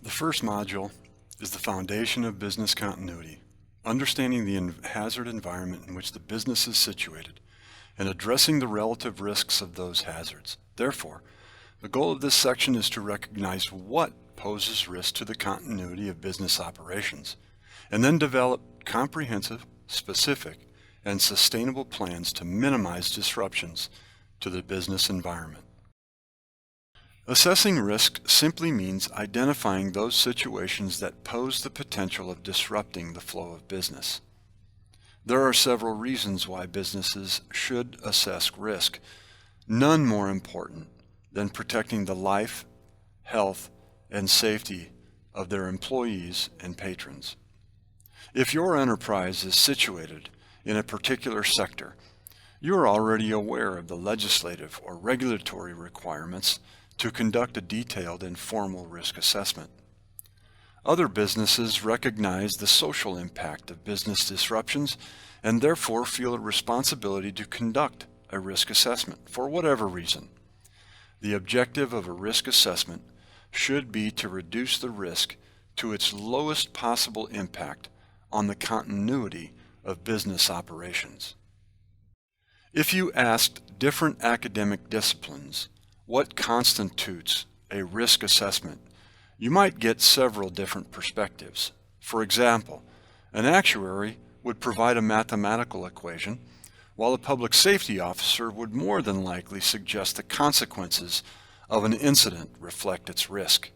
The first module is the foundation of business continuity, understanding the hazard environment in which the business is situated and addressing the relative risks of those hazards. Therefore, the goal of this section is to recognize what poses risk to the continuity of business operations, and then develop comprehensive, specific, and sustainable plans to minimize disruptions to the business environment. Assessing risk simply means identifying those situations that pose the potential of disrupting the flow of business. There are several reasons why businesses should assess risk, none more important than protecting the life, health, and safety of their employees and patrons. If your enterprise is situated in a particular sector, you are already aware of the legislative or regulatory requirements to conduct a detailed and formal risk assessment. Other businesses recognize the social impact of business disruptions and therefore feel a responsibility to conduct a risk assessment for whatever reason. The objective of a risk assessment should be to reduce the risk to its lowest possible impact on the continuity of business operations. If you asked different academic disciplines what constitutes a risk assessment, you might get several different perspectives. For example, an actuary would provide a mathematical equation, while a public safety officer would more than likely suggest the consequences of an incident reflect its risk.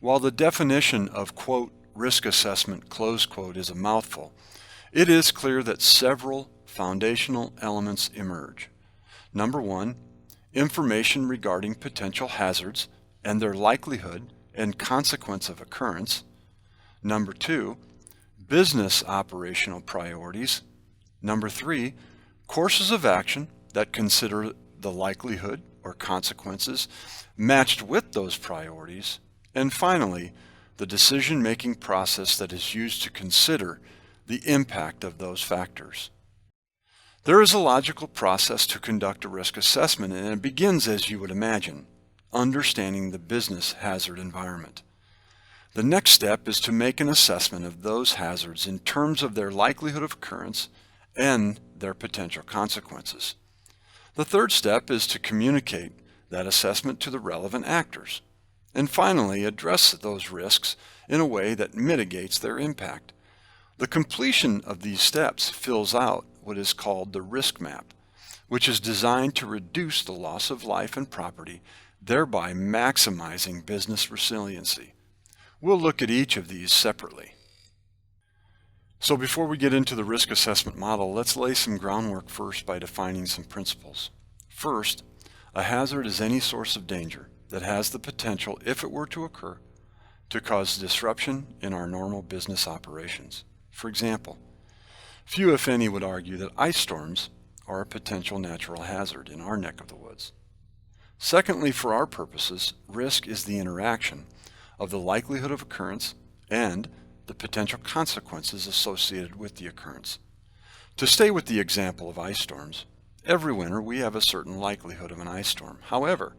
While the definition of, quote, risk assessment, close quote, is a mouthful, it is clear that several foundational elements emerge. Number one, information regarding potential hazards and their likelihood and consequence of occurrence. Number two, business operational priorities. Number three, courses of action that consider the likelihood or consequences matched with those priorities. And finally, the decision-making process that is used to consider the impact of those factors. There is a logical process to conduct a risk assessment, and it begins as you would imagine, understanding the business hazard environment. The next step is to make an assessment of those hazards in terms of their likelihood of occurrence and their potential consequences. The third step is to communicate that assessment to the relevant actors, and finally address those risks in a way that mitigates their impact. The completion of these steps fills out what is called the risk map, which is designed to reduce the loss of life and property, thereby maximizing business resiliency. We'll look at each of these separately. So before we get into the risk assessment model, let's lay some groundwork first by defining some principles. First, a hazard is any source of danger that has the potential, if it were to occur, to cause disruption in our normal business operations. For example, few, if any, would argue that ice storms are a potential natural hazard in our neck of the woods. Secondly, for our purposes, risk is the interaction of the likelihood of occurrence and the potential consequences associated with the occurrence. To stay with the example of ice storms, every winter we have a certain likelihood of an ice storm. However,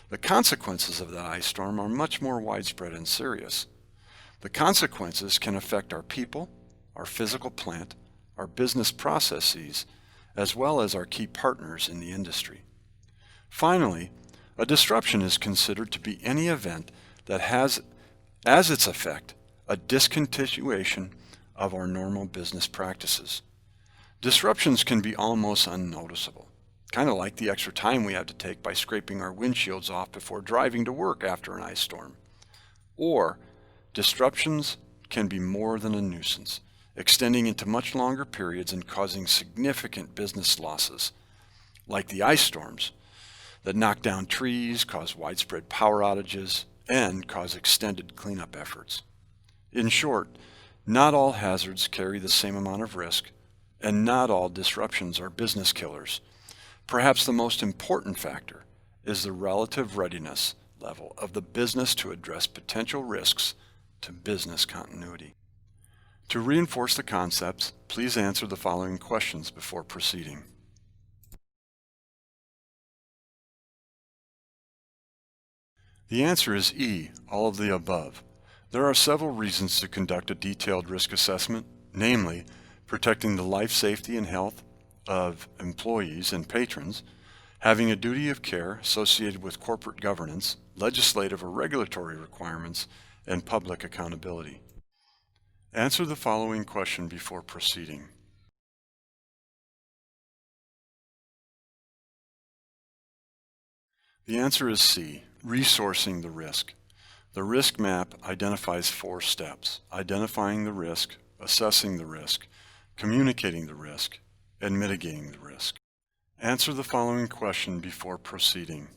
the consequences of that ice storm are much more widespread and serious. The consequences can affect our people, our physical plant, our business processes, as well as our key partners in the industry. Finally, a disruption is considered to be any event that has as its effect a discontinuation of our normal business practices. Disruptions can be almost unnoticeable, kind of like the extra time we have to take by scraping our windshields off before driving to work after an ice storm. Or, disruptions can be more than a nuisance, extending into much longer periods and causing significant business losses, like the ice storms that knock down trees, cause widespread power outages, and cause extended cleanup efforts. In short, not all hazards carry the same amount of risk, and not all disruptions are business killers. Perhaps the most important factor is the relative readiness level of the business to address potential risks to business continuity. To reinforce the concepts, please answer the following questions before proceeding. The answer is E, all of the above. There are several reasons to conduct a detailed risk assessment, namely protecting the life, safety, and health of employees and patrons, having a duty of care associated with corporate governance, legislative or regulatory requirements, and public accountability. Answer the following question before proceeding. The answer is C, resourcing the risk. The risk map identifies 4 steps: identifying the risk, assessing the risk, communicating the risk, and mitigating the risk. Answer the following question before proceeding.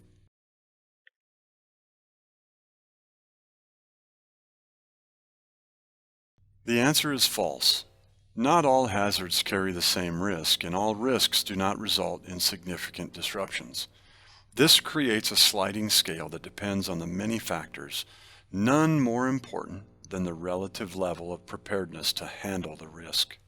The answer is false. Not all hazards carry the same risk, and all risks do not result in significant disruptions. This creates a sliding scale that depends on the many factors, none more important than the relative level of preparedness to handle the risk.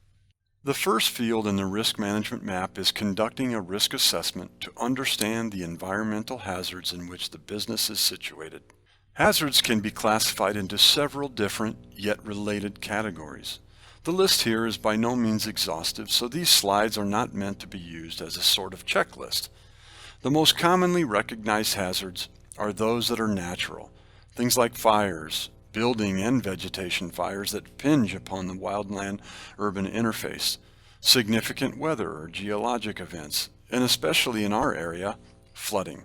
The first field in the risk management map is conducting a risk assessment to understand the environmental hazards in which the business is situated. Hazards can be classified into several different yet related categories. The list here is by no means exhaustive, so these slides are not meant to be used as a sort of checklist. The most commonly recognized hazards are those that are natural, things like fires, building and vegetation fires that impinge upon the wildland-urban interface, significant weather or geologic events, and especially in our area, flooding.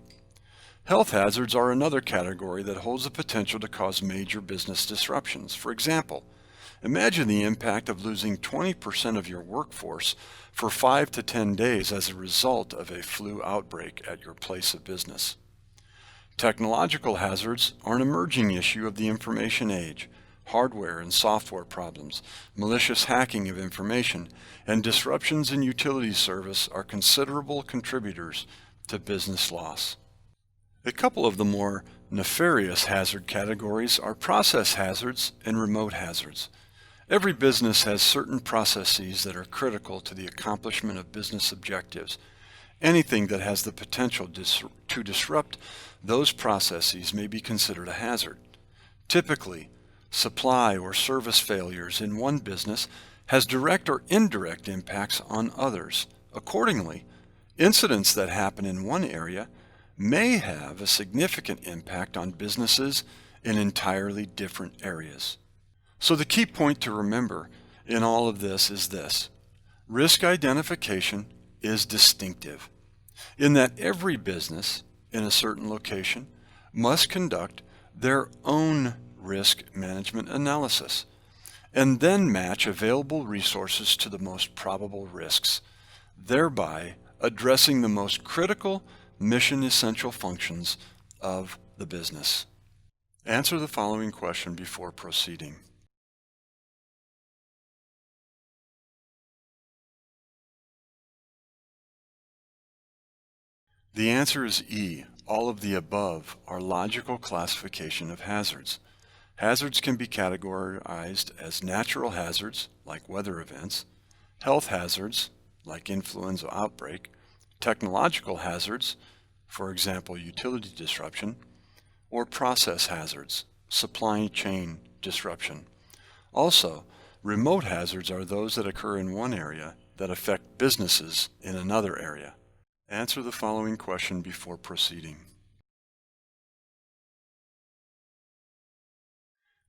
Health hazards are another category that holds the potential to cause major business disruptions. For example, imagine the impact of losing 20% of your workforce for 5 to 10 days as a result of a flu outbreak at your place of business. Technological hazards are an emerging issue of the information age. Hardware and software problems, malicious hacking of information, and disruptions in utility service are considerable contributors to business loss. A couple of the more nefarious hazard categories are process hazards and remote hazards. Every business has certain processes that are critical to the accomplishment of business objectives. Anything that has the potential to disrupt those processes may be considered a hazard. Typically, supply or service failures in one business has direct or indirect impacts on others. Accordingly, incidents that happen in one area may have a significant impact on businesses in entirely different areas. So the key point to remember in all of this is this: risk identification is distinctive, in that every business in a certain location must conduct their own risk management analysis and then match available resources to the most probable risks, thereby addressing the most critical mission essential functions of the business. Answer the following question before proceeding. The answer is E. All of the above are logical classification of hazards. Hazards can be categorized as natural hazards, like weather events, health hazards, like influenza outbreak, technological hazards, for example, utility disruption, or process hazards, supply chain disruption. Also, remote hazards are those that occur in one area that affect businesses in another area. Answer the following question before proceeding.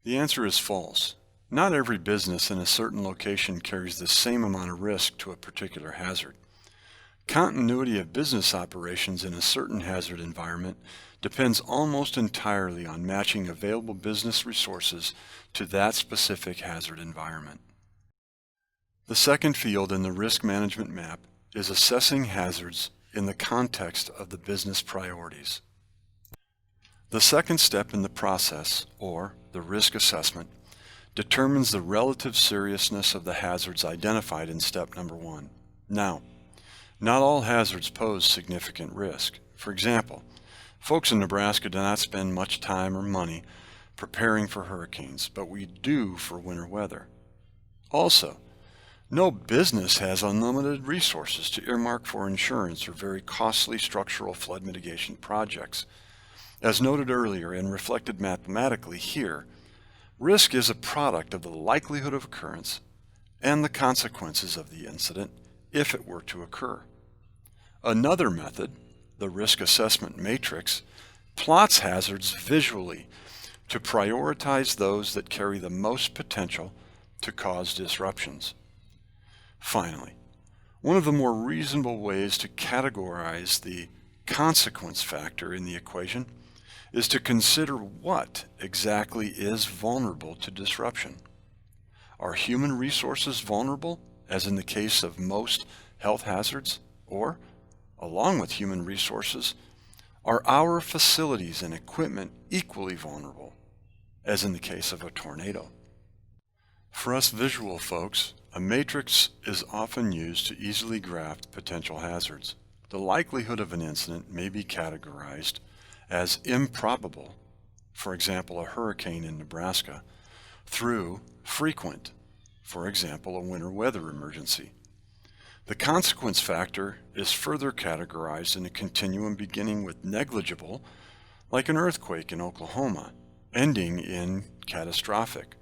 The answer is false. Not every business in a certain location carries the same amount of risk to a particular hazard. Continuity of business operations in a certain hazard environment depends almost entirely on matching available business resources to that specific hazard environment. The second field in the risk management map is assessing hazards in the context of the business priorities. The second step in the process, or the risk assessment, determines the relative seriousness of the hazards identified in step number 1. Now, not all hazards pose significant risk. For example, folks in Nebraska do not spend much time or money preparing for hurricanes, but we do for winter weather. Also, no business has unlimited resources to earmark for insurance or very costly structural flood mitigation projects. As noted earlier and reflected mathematically here, Risk is a product of the likelihood of occurrence and the consequences of the incident if it were to occur. Another method, the risk assessment matrix, plots hazards visually to prioritize those that carry the most potential to cause disruptions. Finally, one of the more reasonable ways to categorize the consequence factor in the equation is to consider what exactly is vulnerable to disruption. Are human resources vulnerable, as in the case of most health hazards? Or, along with human resources, are our facilities and equipment equally vulnerable, as in the case of a tornado? For us visual folks, a matrix is often used to easily graph potential hazards. The likelihood of an incident may be categorized as improbable, for example, a hurricane in Nebraska, through frequent, for example, a winter weather emergency. The consequence factor is further categorized in a continuum beginning with negligible, like an earthquake in Oklahoma, ending in catastrophic,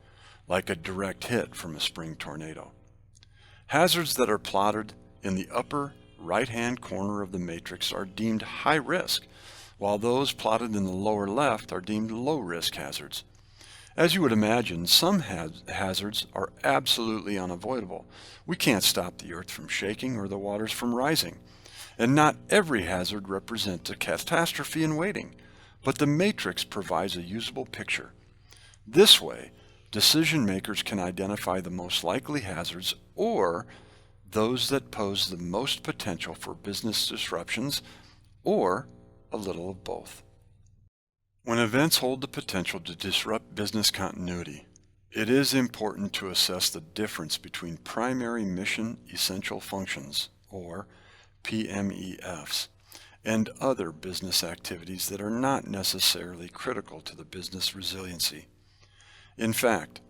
like a direct hit from a spring tornado. Hazards that are plotted in the upper right-hand corner of the matrix are deemed high risk, while those plotted in the lower left are deemed low-risk hazards. As you would imagine, some hazards are absolutely unavoidable. We can't stop the earth from shaking or the waters from rising. And not every hazard represents a catastrophe in waiting, but the matrix provides a usable picture. This way, decision makers can identify the most likely hazards or those that pose the most potential for business disruptions, or a little of both. When events hold the potential to disrupt business continuity, it is important to assess the difference between primary mission essential functions, or PMEFs, and other business activities that are not necessarily critical to the business resiliency. In fact,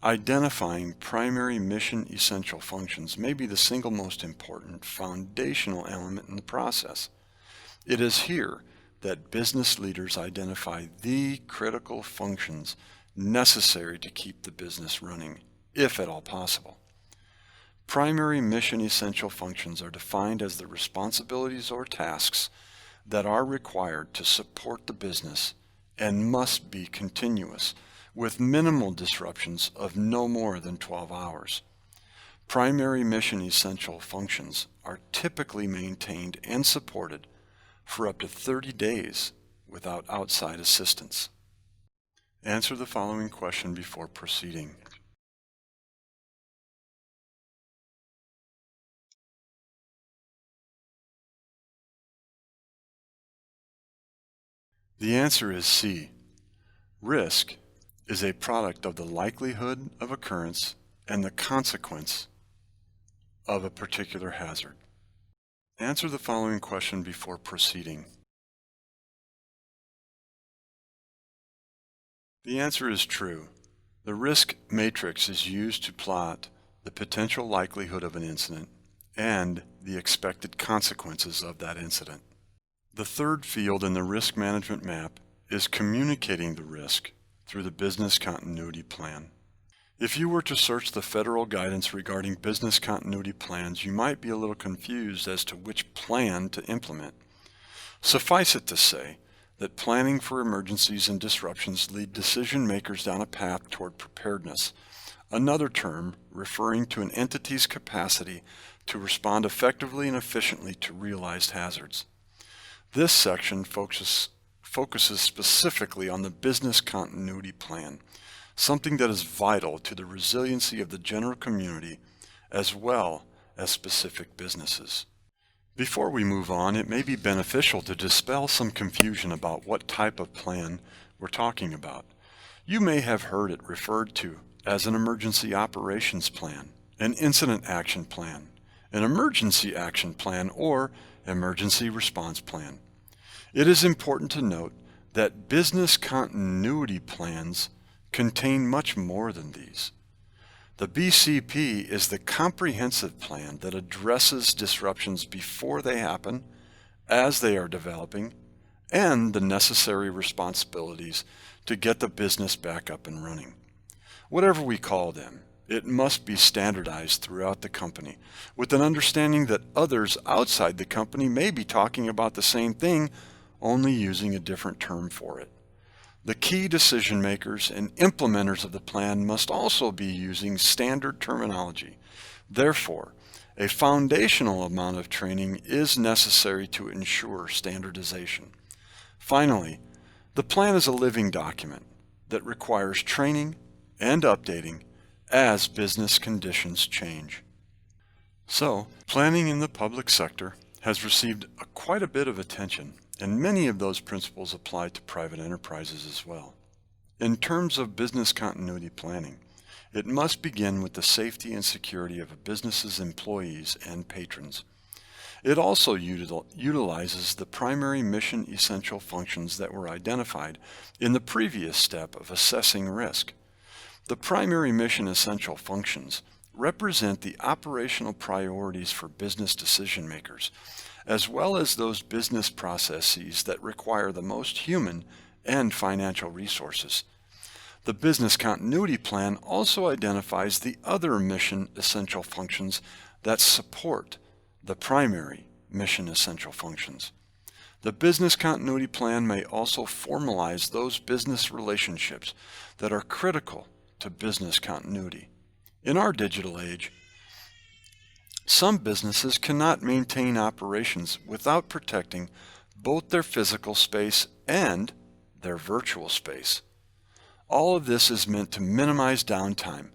identifying primary mission essential functions may be the single most important foundational element in the process. It is here that business leaders identify the critical functions necessary to keep the business running, if at all possible. Primary mission essential functions are defined as the responsibilities or tasks that are required to support the business and must be continuous, with minimal disruptions of no more than 12 hours. Primary mission essential functions are typically maintained and supported for up to 30 days without outside assistance. Answer the following question before proceeding. The answer is C. Risk is a product of the likelihood of occurrence and the consequence of a particular hazard. Answer the following question before proceeding. The answer is true. The risk matrix is used to plot the potential likelihood of an incident and the expected consequences of that incident. The third field in the risk management map is communicating the risk through the business continuity plan. If you were to search the federal guidance regarding business continuity plans, you might be a little confused as to which plan to implement. Suffice it to say that planning for emergencies and disruptions lead decision makers down a path toward preparedness, another term referring to an entity's capacity to respond effectively and efficiently to realized hazards. This section focuses specifically on the business continuity plan, something that is vital to the resiliency of the general community as well as specific businesses. Before we move on, it may be beneficial to dispel some confusion about what type of plan we're talking about. You may have heard it referred to as an emergency operations plan, an incident action plan, an emergency action plan, or emergency response plan. It is important to note that business continuity plans contain much more than these. The BCP is the comprehensive plan that addresses disruptions before they happen, as they are developing, and the necessary responsibilities to get the business back up and running. Whatever we call them, it must be standardized throughout the company, with an understanding that others outside the company may be talking about the same thing, only using a different term for it. The key decision makers and implementers of the plan must also be using standard terminology. Therefore, a foundational amount of training is necessary to ensure standardization. Finally, the plan is a living document that requires training and updating as business conditions change. So, planning in the public sector has received quite a bit of attention, and many of those principles apply to private enterprises as well. In terms of business continuity planning, it must begin with the safety and security of a business's employees and patrons. It also utilizes the primary mission essential functions that were identified in the previous step of assessing risk. The primary mission essential functions represent the operational priorities for business decision makers, as well as those business processes that require the most human and financial resources. The business continuity plan also identifies the other mission essential functions that support the primary mission essential functions. The business continuity plan may also formalize those business relationships that are critical to business continuity. In our digital age, some businesses cannot maintain operations without protecting both their physical space and their virtual space. All of this is meant to minimize downtime,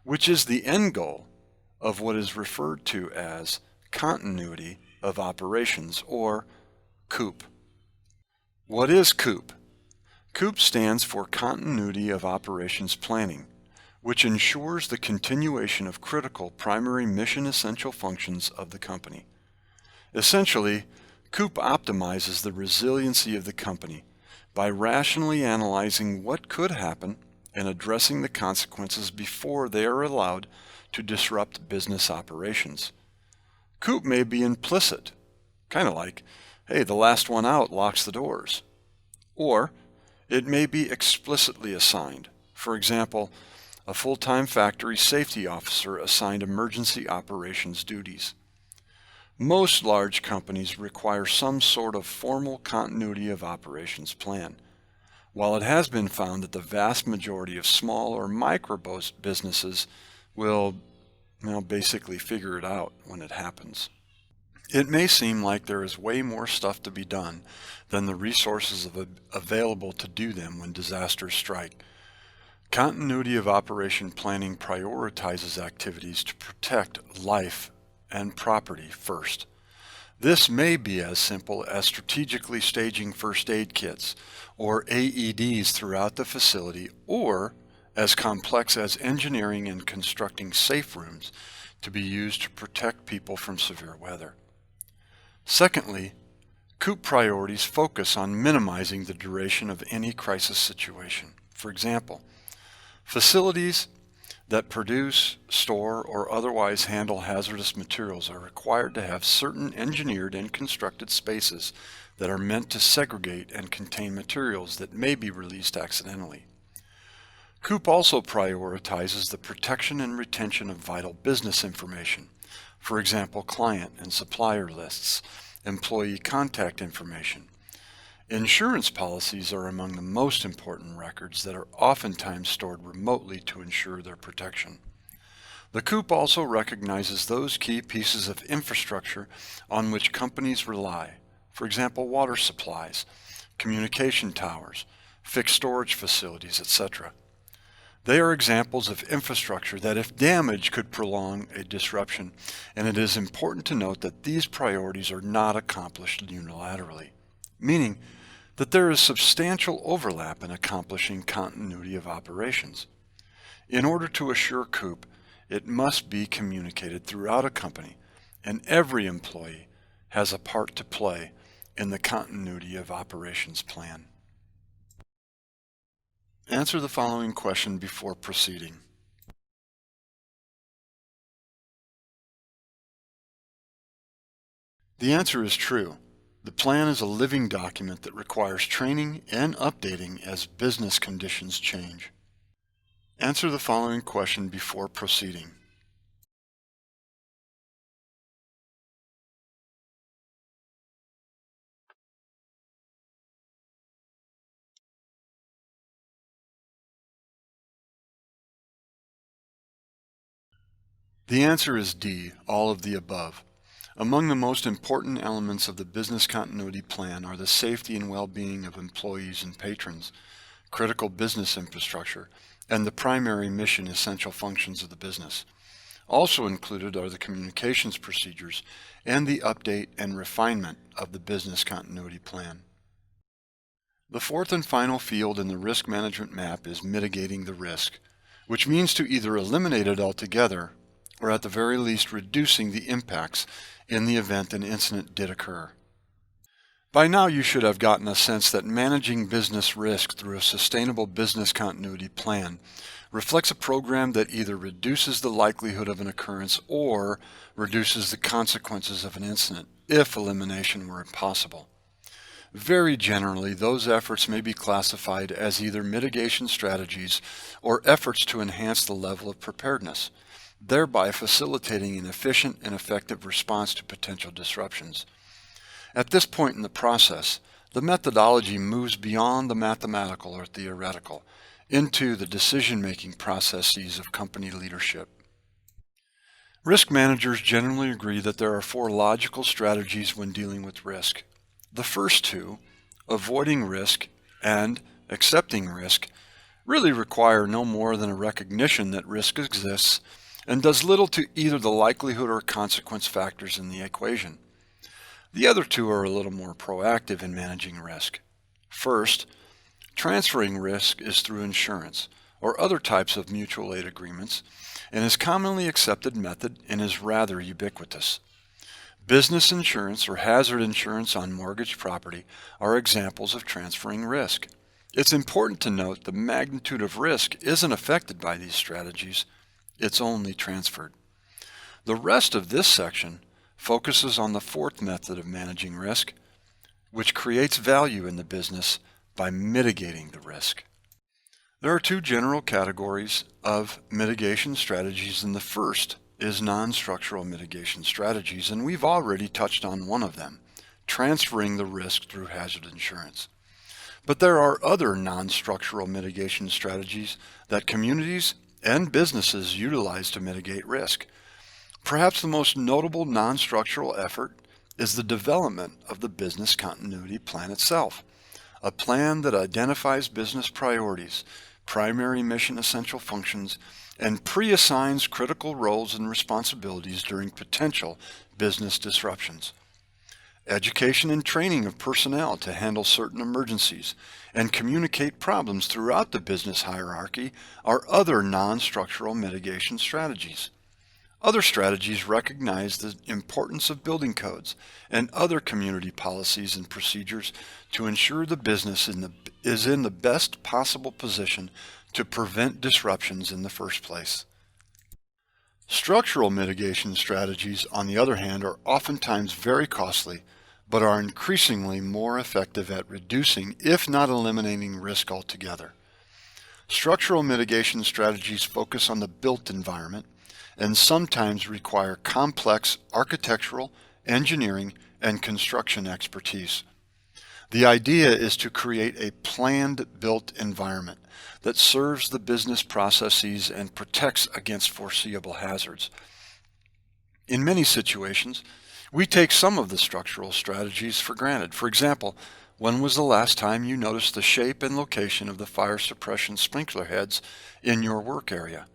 which is the end goal of what is referred to as continuity of operations, or COOP. What is COOP? COOP stands for Continuity of Operations Planning, which ensures the continuation of critical primary mission essential functions of the company. Essentially, COOP optimizes the resiliency of the company by rationally analyzing what could happen and addressing the consequences before they are allowed to disrupt business operations. COOP may be implicit, kind of like, hey, the last one out locks the doors. Or it may be explicitly assigned. For example, a full-time factory safety officer assigned emergency operations duties. Most large companies require some sort of formal continuity of operations plan, while it has been found that the vast majority of small or micro businesses will basically figure it out when it happens. It may seem like there is way more stuff to be done than the resources available to do them when disasters strike. Continuity of operation planning prioritizes activities to protect life and property first. This may be as simple as strategically staging first aid kits or AEDs throughout the facility, or as complex as engineering and constructing safe rooms to be used to protect people from severe weather. Secondly, COOP priorities focus on minimizing the duration of any crisis situation. For example, facilities that produce, store, or otherwise handle hazardous materials are required to have certain engineered and constructed spaces that are meant to segregate and contain materials that may be released accidentally. COOP also prioritizes the protection and retention of vital business information, for example, client and supplier lists, employee contact information. Insurance policies are among the most important records that are oftentimes stored remotely to ensure their protection. The COOP also recognizes those key pieces of infrastructure on which companies rely, for example, water supplies, communication towers, fixed storage facilities, etc. They are examples of infrastructure that, if damaged, could prolong a disruption, and it is important to note that these priorities are not accomplished unilaterally, meaning that there is substantial overlap in accomplishing continuity of operations. In order to assure COOP, it must be communicated throughout a company, and every employee has a part to play in the continuity of operations plan. Answer the following question before proceeding. The answer is true. The plan is a living document that requires training and updating as business conditions change. Answer the following question before proceeding. The answer is D, all of the above. Among the most important elements of the business continuity plan are the safety and well-being of employees and patrons, critical business infrastructure, and the primary mission essential functions of the business. Also included are the communications procedures and the update and refinement of the business continuity plan. The fourth and final field in the risk management map is mitigating the risk, which means to either eliminate it altogether or at the very least reducing the impacts in the event an incident did occur. By now you should have gotten a sense that managing business risk through a sustainable business continuity plan reflects a program that either reduces the likelihood of an occurrence or reduces the consequences of an incident if elimination were impossible. Very generally, those efforts may be classified as either mitigation strategies or efforts to enhance the level of preparedness, thereby facilitating an efficient and effective response to potential disruptions. At this point in the process, the methodology moves beyond the mathematical or theoretical into the decision-making processes of company leadership. Risk managers generally agree that there are four logical strategies when dealing with risk. The first two, avoiding risk and accepting risk, really require no more than a recognition that risk exists and does little to either the likelihood or consequence factors in the equation. The other two are a little more proactive in managing risk. First, transferring risk is through insurance or other types of mutual aid agreements and is commonly accepted method and is rather ubiquitous. Business insurance or hazard insurance on mortgaged property are examples of transferring risk. It's important to note the magnitude of risk isn't affected by these strategies, it's only transferred. The rest of this section focuses on the fourth method of managing risk, which creates value in the business by mitigating the risk. There are two general categories of mitigation strategies, and the first is non-structural mitigation strategies, and we've already touched on one of them, transferring the risk through hazard insurance. But there are other non-structural mitigation strategies that communities and businesses utilize to mitigate risk. Perhaps the most notable non-structural effort is the development of the business continuity plan itself, a plan that identifies business priorities, primary mission essential functions, and pre-assigns critical roles and responsibilities during potential business disruptions. Education and training of personnel to handle certain emergencies and communicate problems throughout the business hierarchy are other non-structural mitigation strategies. Other strategies recognize the importance of building codes and other community policies and procedures to ensure the business is in the best possible position to prevent disruptions in the first place. Structural mitigation strategies, on the other hand, are oftentimes very costly, but are increasingly more effective at reducing, if not eliminating, risk altogether. Structural mitigation strategies focus on the built environment and sometimes require complex architectural, engineering, and construction expertise. The idea is to create a planned built environment that serves the business processes and protects against foreseeable hazards. In many situations, we take some of the structural strategies for granted. For example, when was the last time you noticed the shape and location of the fire suppression sprinkler heads in your work area?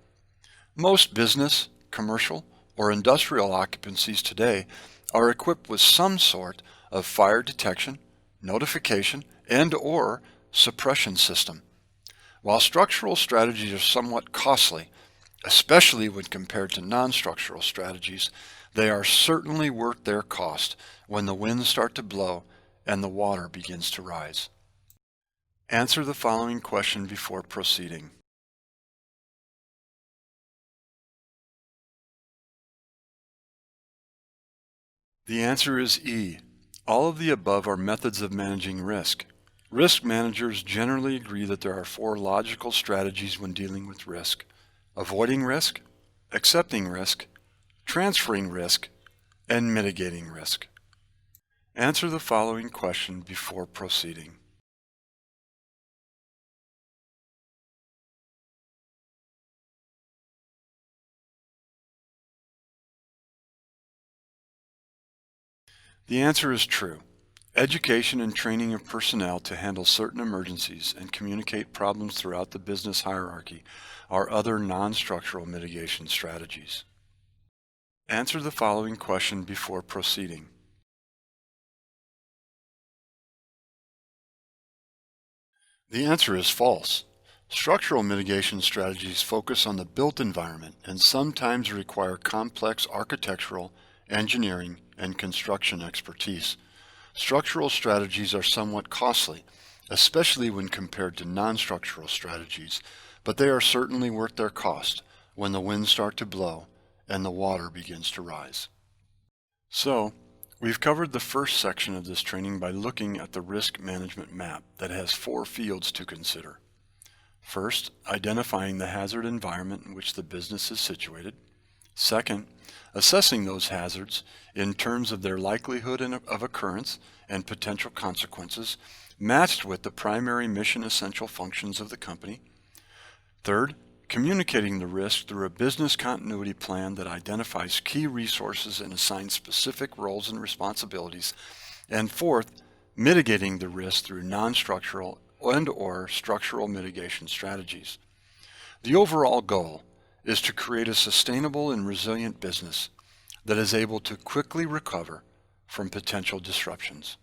Most business, commercial, or industrial occupancies today are equipped with some sort of fire detection, notification, and/or suppression system. While structural strategies are somewhat costly, especially when compared to non-structural strategies, they are certainly worth their cost when the winds start to blow and the water begins to rise. Answer the following question before proceeding. The answer is E. All of the above are methods of managing risk. Risk managers generally agree that there are four logical strategies when dealing with risk: avoiding risk, accepting risk, transferring risk, and mitigating risk. Answer the following question before proceeding. The answer is true. Education and training of personnel to handle certain emergencies and communicate problems throughout the business hierarchy are other non-structural mitigation strategies. Answer the following question before proceeding. The answer is false. Structural mitigation strategies focus on the built environment and sometimes require complex architectural, engineering, and construction expertise. Structural strategies are somewhat costly, especially when compared to non-structural strategies, but they are certainly worth their cost when the winds start to blow and the water begins to rise. So, we've covered the first section of this training by looking at the risk management map that has four fields to consider. First, identifying the hazard environment in which the business is situated. Second, assessing those hazards in terms of their likelihood of occurrence and potential consequences, matched with the primary mission essential functions of the company. Third, communicating the risk through a business continuity plan that identifies key resources and assigns specific roles and responsibilities. And fourth, mitigating the risk through non-structural and/or structural mitigation strategies. The overall goal is to create a sustainable and resilient business that is able to quickly recover from potential disruptions.